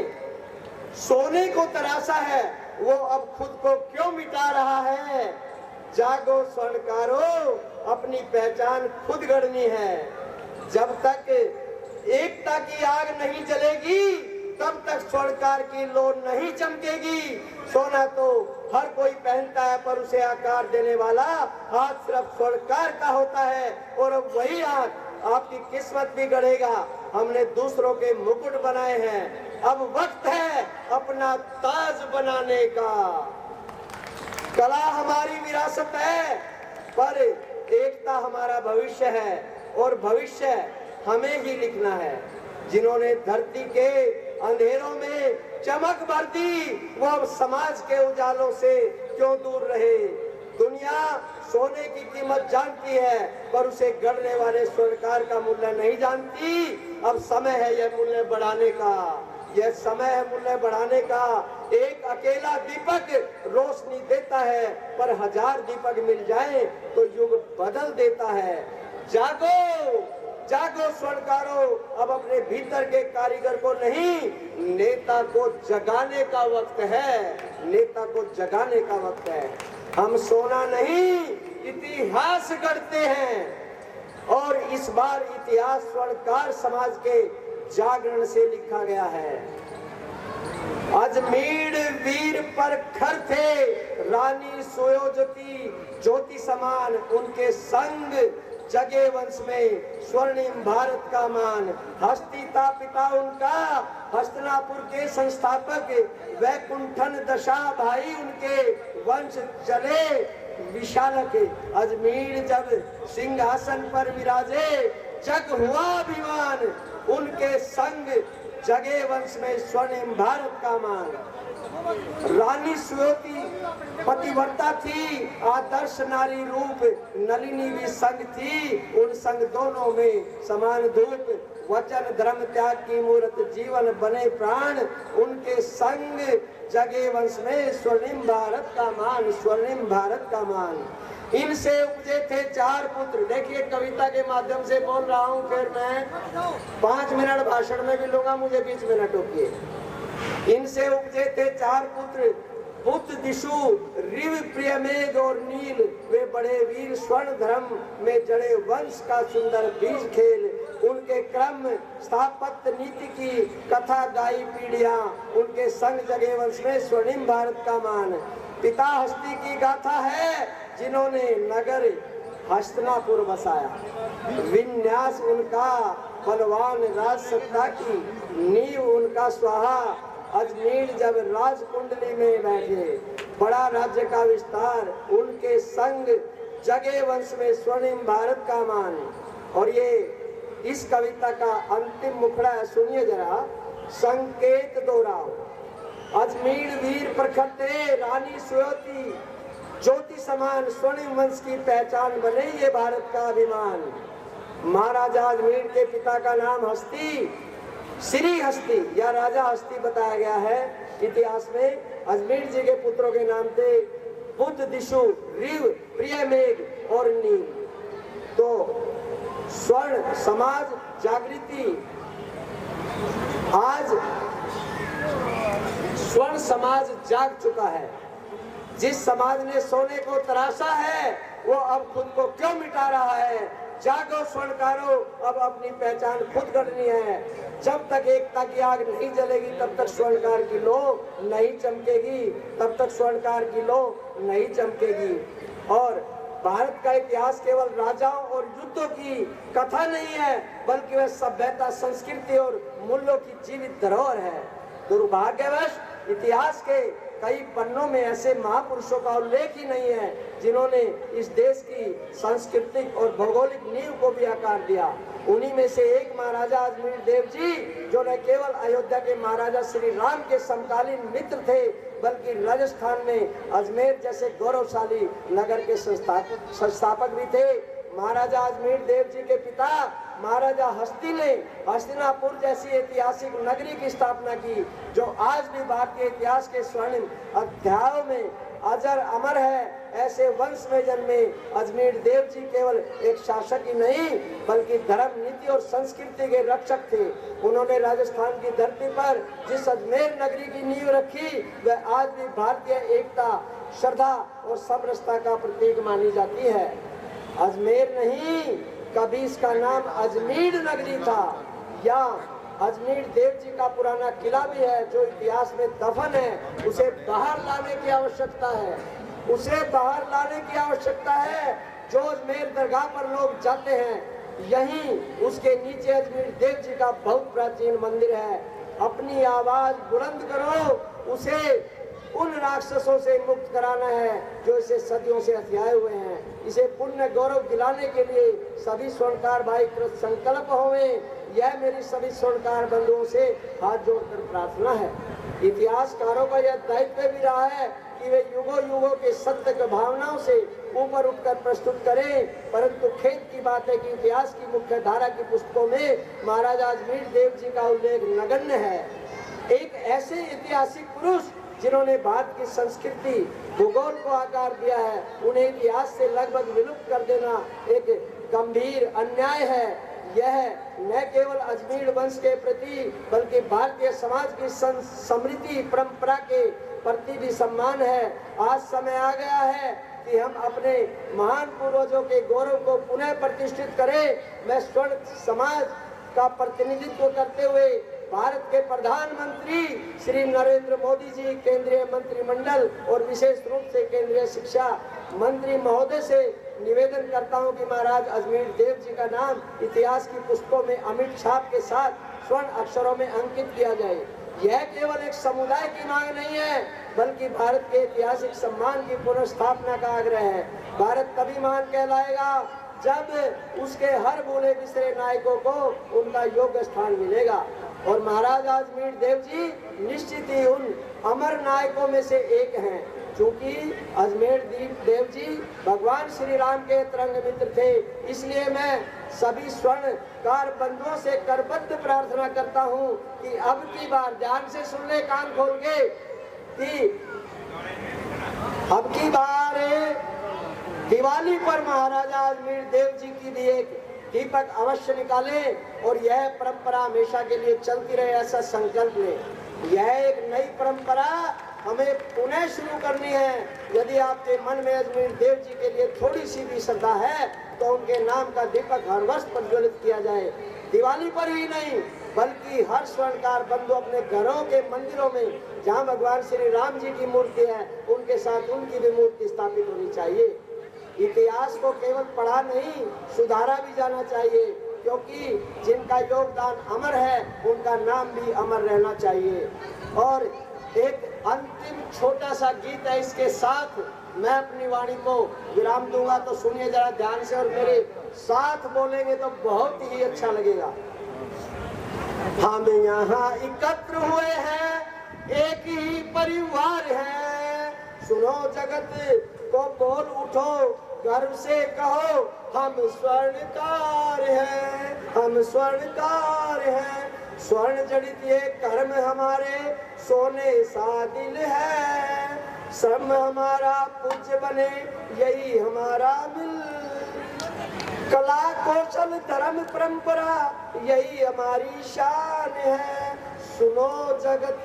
[SPEAKER 1] सोने को तराशा है वो अब खुद को क्यों मिटा रहा है। जागो स्वर्णकारो, अपनी पहचान खुद गढ़नी है। जब तक एकता की आग नहीं जलेगी तब तक स्वर्णकार की लो नहीं चमकेगी। सोना तो हर कोई पहनता है पर उसे आकार देने वाला हाथ सिर्फ स्वर्णकार का होता है, और अब वही हाथ आपकी किस्मत भी गढ़ेगा। हमने दूसरों के मुकुट बनाए हैं, अब वक्त है अपना ताज बनाने का। कला हमारी विरासत है पर एकता हमारा भविष्य है, और भविष्य हमें ही लिखना है। जिन्होंने धरती के अंधेरों में चमक भर दी वो अब समाज के उजालों से क्यों दूर रहे। दुनिया सोने की कीमत जानती है पर उसे गढ़ने वाले स्वर्णकार का मूल्य नहीं जानती। अब समय है यह मूल्य बढ़ाने का, यह समय है मूल्य बढ़ाने का। एक अकेला दीपक रोशनी देता है पर 1000 दीपक मिल जाए तो युग बदल देता है। जागो जागो स्वर्णकारो, अब अपने भीतर के कारीगर को नहीं, नेता को जगाने का वक्त है। नेता को जगाने का वक्त है। हम सोना नहीं इतिहास गढ़ते हैं, और इस बार इतिहास स्वर्णकार समाज के जागरण से लिखा गया है। अजमेर वीर
[SPEAKER 11] पर खर थे रानी सुयोजती ज्योति समान, उनके संग जगे वंश में स्वर्णिम भारत का मान। हस्तिता पिता उनका हस्तिनापुर के संस्थापक, वैकुंठन दशा भाई उनके, वंश चले विशालक। अजमेर जब सिंहासन पर विराजे जग हुआ अभिमान, उनके संग जगे वंश में स्वर्णिम भारत का मान। रानी सुयोती पतिव्रता थी, आदर्श नारी रूप, नलिनी भी संग थी, उन संग दोनों में समान धूप। वचन धर्म त्याग की मूर्त, जीवन बने प्राण, उनके संग जगे वंश में स्वर्णिम भारत का मान, स्वर्णिम भारत का मान। इनसे उपजे थे 4 पुत्र। देखिए कविता के माध्यम से बोल रहा हूँ, फिर मैं 5 मिनट भाषण में भी लूंगा, मुझे 20 मिनट टोकिए। इनसे उपजे थे 4 पुत्र, पुत्र दिशु रिव प्रियमेघ और नील, वे बड़े वीर स्वर्ण धर्म में जड़े वंश का सुंदर बीज खेल। उनके क्रम स्थापत्य नीति की कथा गाई पीढ़ियां, उनके संग जगे वंश में स्वर्णिम भारत का मान। पिता हस्ती की गाथा है जिन्होंने नगर हस्तिनापुर बसाया, विन्यास उनका बलवान राज सत्ता की, नींव उनका स्वाहा। अजमेर जब राज कुंडली में बैठे, बड़ा राज्य का विस्तार, उनके संग जगे वंश में स्वर्णिम भारत का मान। और ये इस कविता का अंतिम मुखड़ा है, सुनिए जरा। संकेत दोहराओ। अजमेर वीर प्रखटे रानी सुयोती ज्योति समान, स्वर्णिम वंश की पहचान बने ये भारत का अभिमान। महाराजा अजमेर के पिता का नाम हस्ती, श्री हस्ती या राजा हस्ती बताया गया है इतिहास में। अजमेर जी के पुत्रों के नाम थे बुद्ध दिशु, रिव, प्रियमेघ और नील। तो स्वर्ण समाज जागृति, आज स्वर्ण समाज जाग चुका है। जिस समाज ने सोने को तराशा है वो अब खुद को क्यों मिटा रहा है। जागो स्वर्णकारो, अब अपनी पहचान खुद करनी है। जब तक एकता की आग नहीं जलेगी तब तक स्वर्णकार की लो नहीं चमकेगी, तब तक स्वर्णकार की लो नहीं चमकेगी। और भारत का इतिहास केवल राजाओं और युद्धों की कथा नहीं है, बल्कि वह सभ्यता, संस्कृति और मूल्यों की जीवित धरोहर है। दुर्भाग्यवश इतिहास के कई पन्नों में ऐसे महापुरुषों का उल्लेख ही नहीं है जिन्होंने इस देश की सांस्कृतिक और भौगोलिक नींव को भी आकार दिया। उन्हीं में से एक महाराजा अजमेर देव जी, जो न केवल अयोध्या के महाराजा श्री राम के समकालीन मित्र थे, बल्कि राजस्थान में अजमेर जैसे गौरवशाली नगर के संस्थापक भी थे। महाराजा अजमेर देव जी के पिता महाराजा हस्ती ने हस्तिनापुर जैसी ऐतिहासिक नगरी की स्थापना की, जो आज भी भारतीय इतिहास के स्वर्णिम अध्यायों में अजर अमर है। ऐसे वंश में जन्मे अजमेर देव जी केवल एक शासक ही नहीं, बल्कि धर्म, नीति और संस्कृति के रक्षक थे। उन्होंने राजस्थान की धरती पर जिस अजमेर नगरी की नींव रखी, वह आज भी भारतीय एकता, श्रद्धा और समरसता का प्रतीक मानी जाती है। अजमेर नहीं, कभी इसका नाम अजमेर नगरी था। या अजमेर देव जी का पुराना किला भी है जो इतिहास में दफन है, उसे बाहर लाने की आवश्यकता है, उसे बाहर लाने की आवश्यकता है। जो अजमेर दरगाह पर लोग जाते हैं, यहीं उसके नीचे अजमेर देव जी का बहुत प्राचीन मंदिर है। अपनी आवाज बुलंद करो, उसे उन राक्षसों से मुक्त कराना है जो इसे सदियों से हथियाए हुए हैं। इसे पुण्य गौरव दिलाने के लिए सभी स्वर्णकार भाई कृत संकल्प होवें, यह मेरी सभी स्वर्णकार बंधुओं से हाथ जोड़कर प्रार्थना है। इतिहासकारों का यह दायित्व भी रहा है कि वे युगों युगों के सत्य की भावनाओं से ऊपर उठकर प्रस्तुत करें, परंतु खेद की बात है कि इतिहास की मुख्य धारा की पुस्तकों में महाराजा अजमेर देव जी का उल्लेख नगण्य है। एक ऐसे ऐतिहासिक पुरुष जिन्होंने भारत की संस्कृति, भूगोल को आकार दिया है, उन्हें इतिहास से लगभग विलुप्त कर देना एक गंभीर अन्याय है। यह न केवल अजमेर वंश के प्रति बल्कि भारतीय समाज की समृद्धि परंपरा के प्रति भी सम्मान है। आज समय आ गया है कि हम अपने महान पूर्वजों के गौरव को पुनः प्रतिष्ठित करें। मैं स्वर्ण समाज का प्रतिनिधित्व करते हुए भारत के प्रधानमंत्री श्री नरेंद्र मोदी जी, केंद्रीय मंत्रिमंडल और विशेष रूप से केंद्रीय शिक्षा मंत्री महोदय से निवेदन करता हूं कि महाराज अजमेर देव जी का नाम इतिहास की पुस्तकों में अमिट छाप के साथ स्वर्ण अक्षरों में अंकित किया जाए। यह केवल एक समुदाय की मांग नहीं है, बल्कि भारत के ऐतिहासिक सम्मान की पुनर्स्थापना का आग्रह है। भारत तभी महान कहलाएगा जब उसके हर भूले बिसरे नायकों को उनका योग्य स्थान मिलेगा। और महाराज अजमेर देव जी निश्चित ही उन अमर नायकों में से एक हैं, क्योंकि अजमेर देव जी भगवान श्री राम के तरंग मित्र थे। इसलिए मैं सभी स्वर्णकार बंधुओं से करबद्ध प्रार्थना करता हूं कि अब की बार ध्यान से सुन ले, कान खोल के, कि अब की बार दिवाली पर महाराजा अजमेर देव जी की भी एक दीपक अवश्य निकालें और यह परंपरा हमेशा के लिए चलती रहे, ऐसा संकल्प लें। यह एक नई परंपरा हमें पुनः शुरू करनी है। यदि आपके मन में अजमेर देव जी के लिए थोड़ी सी भी श्रद्धा है तो उनके नाम का दीपक हर वर्ष प्रज्वलित किया जाए। दिवाली पर ही नहीं, बल्कि हर स्वर्णकार बंधु अपने घरों के मंदिरों में जहां भगवान श्री राम जी की मूर्ति है, उनके साथ उनकी भी मूर्ति स्थापित होनी चाहिए। इतिहास को केवल पढ़ा नहीं, सुधारा भी जाना चाहिए, क्योंकि जिनका योगदान अमर है उनका नाम भी अमर रहना चाहिए। और एक अंतिम छोटा सा गीत है, इसके साथ मैं अपनी वाणी को विराम दूंगा, तो सुनिए जरा ध्यान से और मेरे साथ बोलेंगे तो बहुत ही अच्छा लगेगा। हम यहाँ एकत्र हुए हैं, एक ही परिवार है, सुनो जगत को बोल उठो, गर्व से कहो हम स्वर्णकार हैं, हम स्वर्णकार हैं। स्वर्ण जड़ित ये कर्म हमारे सोने सा दिल है, श्रम हमारा पूज्य बने यही हमारा मिल, कला कौशल धर्म परंपरा यही हमारी शान है। सुनो जगत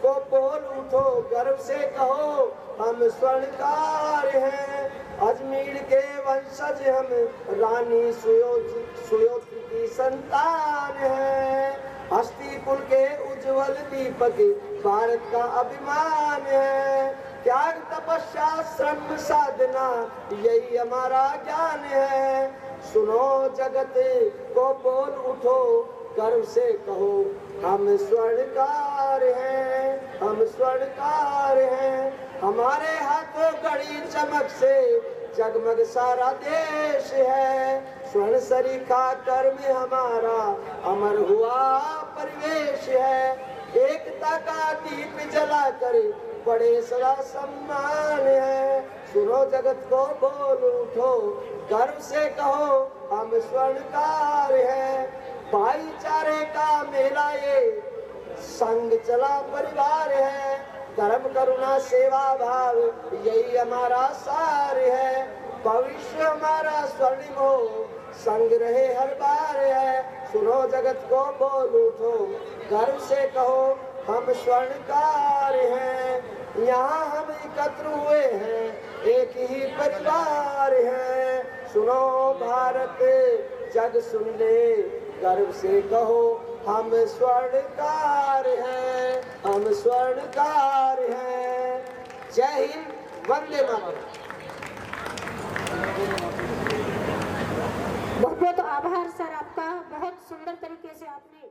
[SPEAKER 11] को बोल उठो, गर्व से कहो हम स्वर्णकार हैं। अजमेर के वंशज हम, रानी सुयोधि की संतान है, हस्ती कुल के उज्जवल दीपक भारत का अभिमान है। त्याग तपस्या श्रम साधना यही हमारा ज्ञान है। सुनो जगत को बोल उठो, गर्व से कहो हम स्वर्णकार हैं, हम स्वर्णकार हैं। हमारे हाथों घड़ी चमक से जगमग सारा देश है, स्वर्ण सरीखा कर्म हमारा अमर हुआ परिवेश है। एकता का दीप जलाकर बड़े सदा सम्मान है। सुनो जगत को बोल उठो, गर्व से कहो हम स्वर्णकार हैं। भाईचारे का मेला ये संग चला परिवार है, धर्म करुणा सेवा भाव यही हमारा सार है। भविष्य हमारा स्वर्णिम हो, संग रहे हर बार है। सुनो जगत को बोल उठो, गर्व से कहो हम स्वर्णकार हैं। यहाँ हम एकत्र हुए हैं, एक ही परिवार है। सुनो भारत जग सुन ले, गर्व से कहो हम स्वर्णकार हैं, हम स्वर्णकार हैं। जय हिंद, वंदे मातरम।
[SPEAKER 4] बहुत बहुत आभार सर आपका, बहुत सुंदर तरीके से आपने